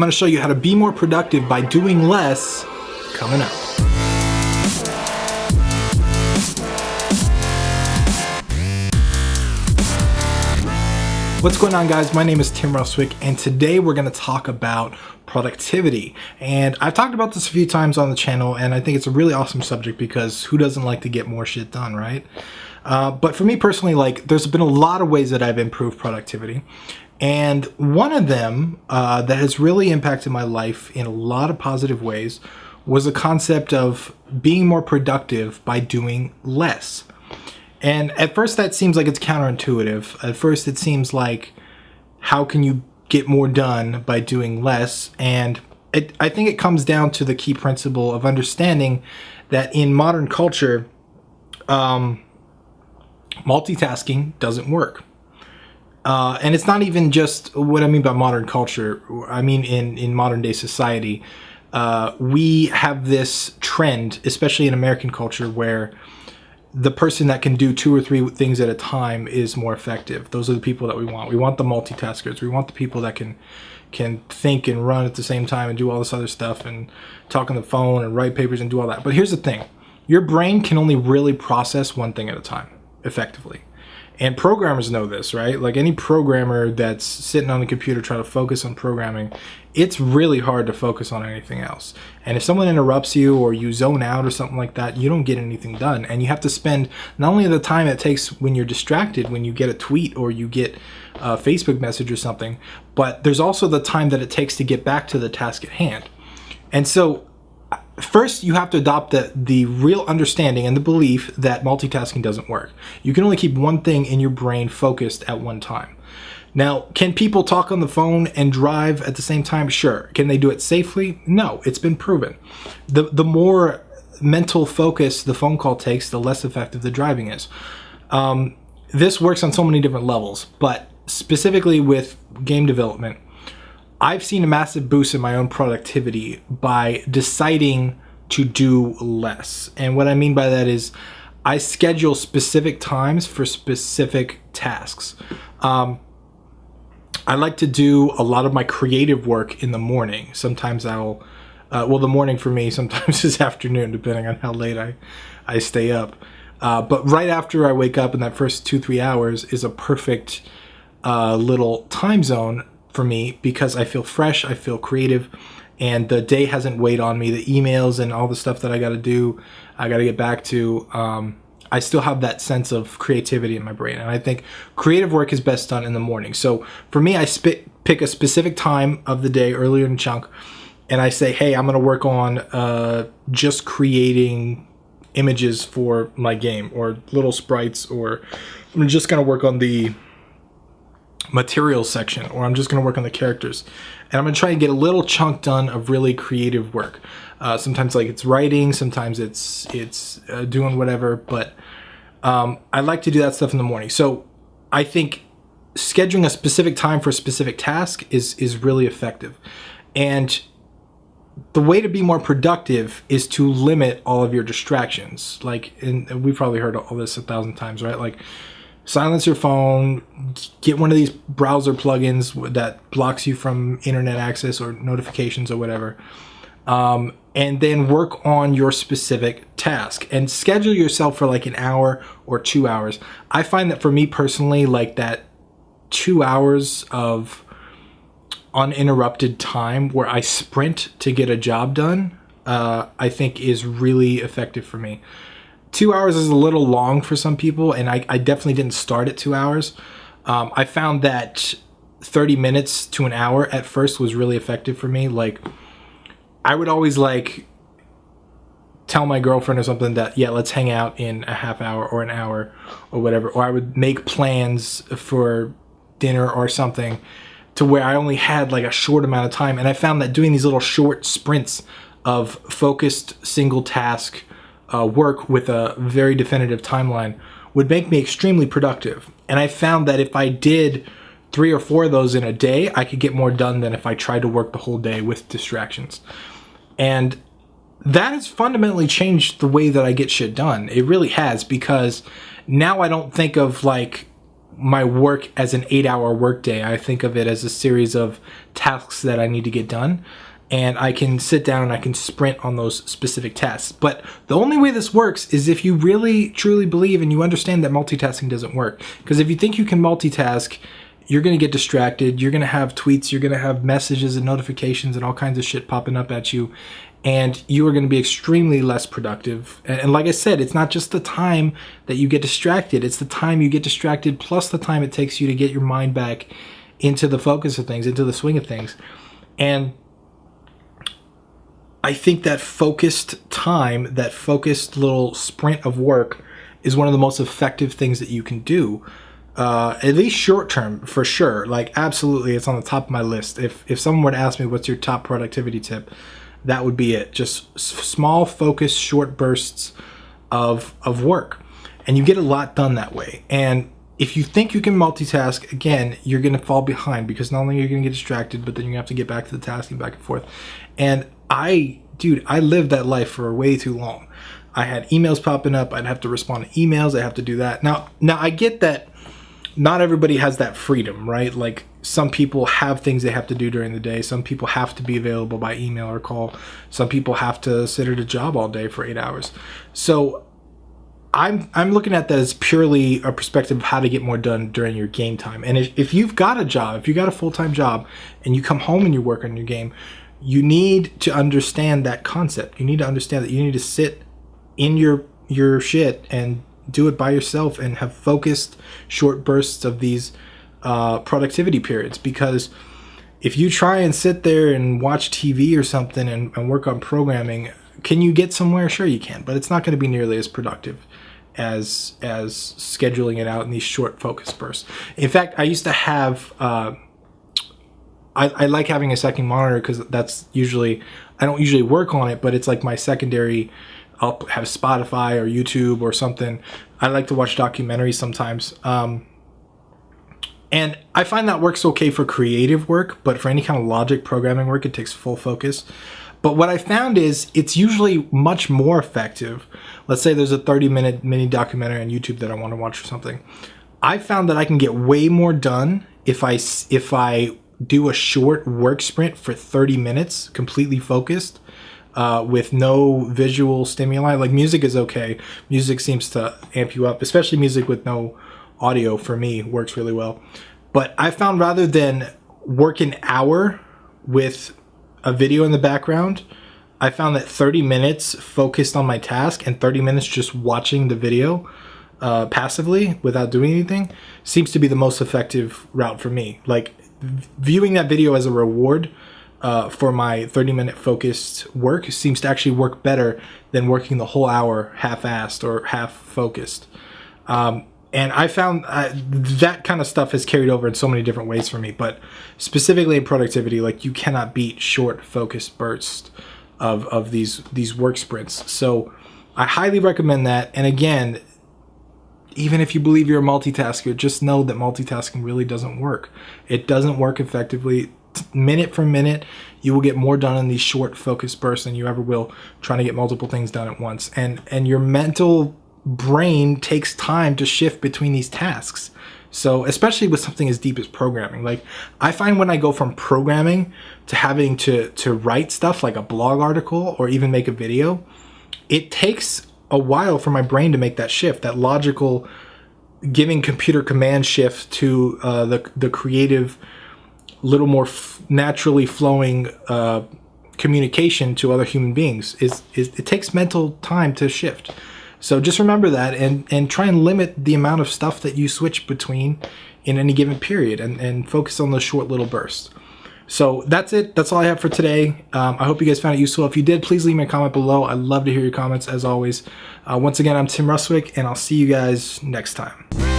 I'm going to show you how to be more productive by doing less coming up. What's going on, guys? My name is Tim Ruswick, and today we're going to talk about productivity. And I've talked about this a few times on the channel, and I think it's a really awesome subject because who doesn't like to get more shit done, right? But for me personally, like, there's been a lot of ways that I've improved productivity. And one of them that has really impacted my life in a lot of positive ways was the concept of being more productive by doing less. And at first that seems like it's counterintuitive. At first it seems like, how can you get more done by doing less? And I think it comes down to the key principle of understanding that in modern culture, multitasking doesn't work. And it's not even just what I mean by modern culture. I mean in modern day society, we have this trend, especially in American culture, where the person that can do 2 or 3 things at a time is more effective. Those are the people that we want. We want the multitaskers. We want the people that can think and run at the same time and do all this other stuff and talk on the phone and write papers and do all that. But here's the thing. Your brain can only really process one thing at a time effectively. And programmers know this, right? Like any programmer that's sitting on the computer trying to focus on programming, it's really hard to focus on anything else. And if someone interrupts you or you zone out or something like that, you don't get anything done. And you have to spend not only the time it takes when you're distracted, when you get a tweet or you get a Facebook message or something, but there's also the time that it takes to get back to the task at hand. And so first, you have to adopt the real understanding and the belief that multitasking doesn't work. You can only keep one thing in your brain focused at one time. Now, can people talk on the phone and drive at the same time? Sure. Can they do it safely? No, it's been proven. The more mental focus the phone call takes, the less effective the driving is. This works on so many different levels, but specifically with game development, I've seen a massive boost in my own productivity by deciding to do less. And what I mean by that is I schedule specific times for specific tasks. I like to do a lot of my creative work in the morning. Sometimes the morning for me sometimes is afternoon, depending on how late I stay up. But right after I wake up in that first 2-3 hours is a perfect little time zone for me because I feel fresh, I feel creative, and the day hasn't weighed on me. The emails and all the stuff that I got to do, I got to get back to, I still have that sense of creativity in my brain. And I think creative work is best done in the morning. So for me, I pick a specific time of the day earlier in chunk, and I say, hey, I'm going to work on just creating images for my game or little sprites, or I'm just going to work on the materials section, or I'm just going to work on the characters, and I'm going to try and get a little chunk done of really creative work. Sometimes like it's writing, sometimes it's doing whatever, but I like to do that stuff in the morning. So I think scheduling a specific time for a specific task is really effective. And the way to be more productive is to limit all of your distractions. Like, and we've probably heard all this 1,000 times, right? Like, silence your phone, get one of these browser plugins that blocks you from internet access or notifications or whatever, and then work on your specific task and schedule yourself for like an hour or 2 hours. I find that for me personally, like that 2 hours of uninterrupted time where I sprint to get a job done, I think is really effective for me. 2 hours is a little long for some people, and I definitely didn't start at 2 hours. I found that 30 minutes to an hour at first was really effective for me. Like, I would always like tell my girlfriend or something that, yeah, let's hang out in a half hour or an hour or whatever. Or I would make plans for dinner or something to where I only had like a short amount of time. And I found that doing these little short sprints of focused single task work with a very definitive timeline would make me extremely productive. And I found that if I did 3 or 4 of those in a day, I could get more done than if I tried to work the whole day with distractions. And that has fundamentally changed the way that I get shit done. It really has, because now I don't think of like my work as an 8-hour workday. I think of it as a series of tasks that I need to get done, and I can sit down and I can sprint on those specific tasks. But the only way this works is if you really truly believe and you understand that multitasking doesn't work. Because if you think you can multitask, you're going to get distracted. You're going to have tweets, you're going to have messages and notifications and all kinds of shit popping up at you, and you are going to be extremely less productive. And like I said, it's not just the time that you get distracted, it's the time you get distracted plus the time it takes you to get your mind back into the focus of things, into the swing of things. And I think that focused time, that focused little sprint of work is one of the most effective things that you can do. At least short term, for sure. Like, absolutely, it's on the top of my list. If someone were to ask me what's your top productivity tip, that would be it. Just small, focused, short bursts of work. And you get a lot done that way. And if you think you can multitask, again, you're going to fall behind, because not only are you going to get distracted, but then you're going to have to get back to the task and back and forth. And I lived that life for way too long. I had emails popping up. I'd have to respond to emails. I have to do that. Now I get that not everybody has that freedom, right? Like, some people have things they have to do during the day. Some people have to be available by email or call. Some people have to sit at a job all day for 8 hours. So I'm looking at that as purely a perspective of how to get more done during your game time. And if you've got a job, if you got a full-time job and you come home and you work on your game, you need to understand that concept. You need to understand that you need to sit in your shit and do it by yourself and have focused short bursts of these productivity periods. Because if you try and sit there and watch TV or something and work on programming, can you get somewhere? Sure you can, but it's not going to be nearly as productive as scheduling it out in these short focus bursts. In fact, I used to have I like having a second monitor, because that's usually, I don't usually work on it, but it's like my secondary. I'll have Spotify or YouTube or something. I like to watch documentaries sometimes. And I find that works okay for creative work, but for any kind of logic programming work, it takes full focus. But what I found is it's usually much more effective. Let's say there's a 30-minute mini documentary on YouTube that I want to watch or something. I found that I can get way more done if I do a short work sprint for 30 minutes, completely focused, with no visual stimuli. Like, music is okay. Music seems to amp you up, especially music with no audio, for me, works really well. But I found rather than work an hour with a video in the background, I found that 30 minutes focused on my task and 30 minutes just watching the video passively without doing anything seems to be the most effective route for me. Like, viewing that video as a reward for my 30-minute focused work seems to actually work better than working the whole hour half-assed or half-focused. And I found that kind of stuff has carried over in so many different ways for me. But specifically in productivity, like, you cannot beat short focused bursts of these work sprints. So I highly recommend that. And again, even if you believe you're a multitasker, just know that multitasking really doesn't work. It doesn't work effectively. Minute for minute, you will get more done in these short focused bursts than you ever will trying to get multiple things done at once. And your mental brain takes time to shift between these tasks. So especially with something as deep as programming, like, I find when I go from programming to having to write stuff like a blog article or even make a video, it takes a while for my brain to make that shift, that logical giving computer command shift to the creative, little more naturally flowing communication to other human beings. It takes mental time to shift. So just remember that, and try and limit the amount of stuff that you switch between in any given period, and focus on those short little bursts. So that's it. That's all I have for today. I hope you guys found it useful. If you did, please leave me a comment below. I'd love to hear your comments, as always. Once again, I'm Tim Ruswick, and I'll see you guys next time.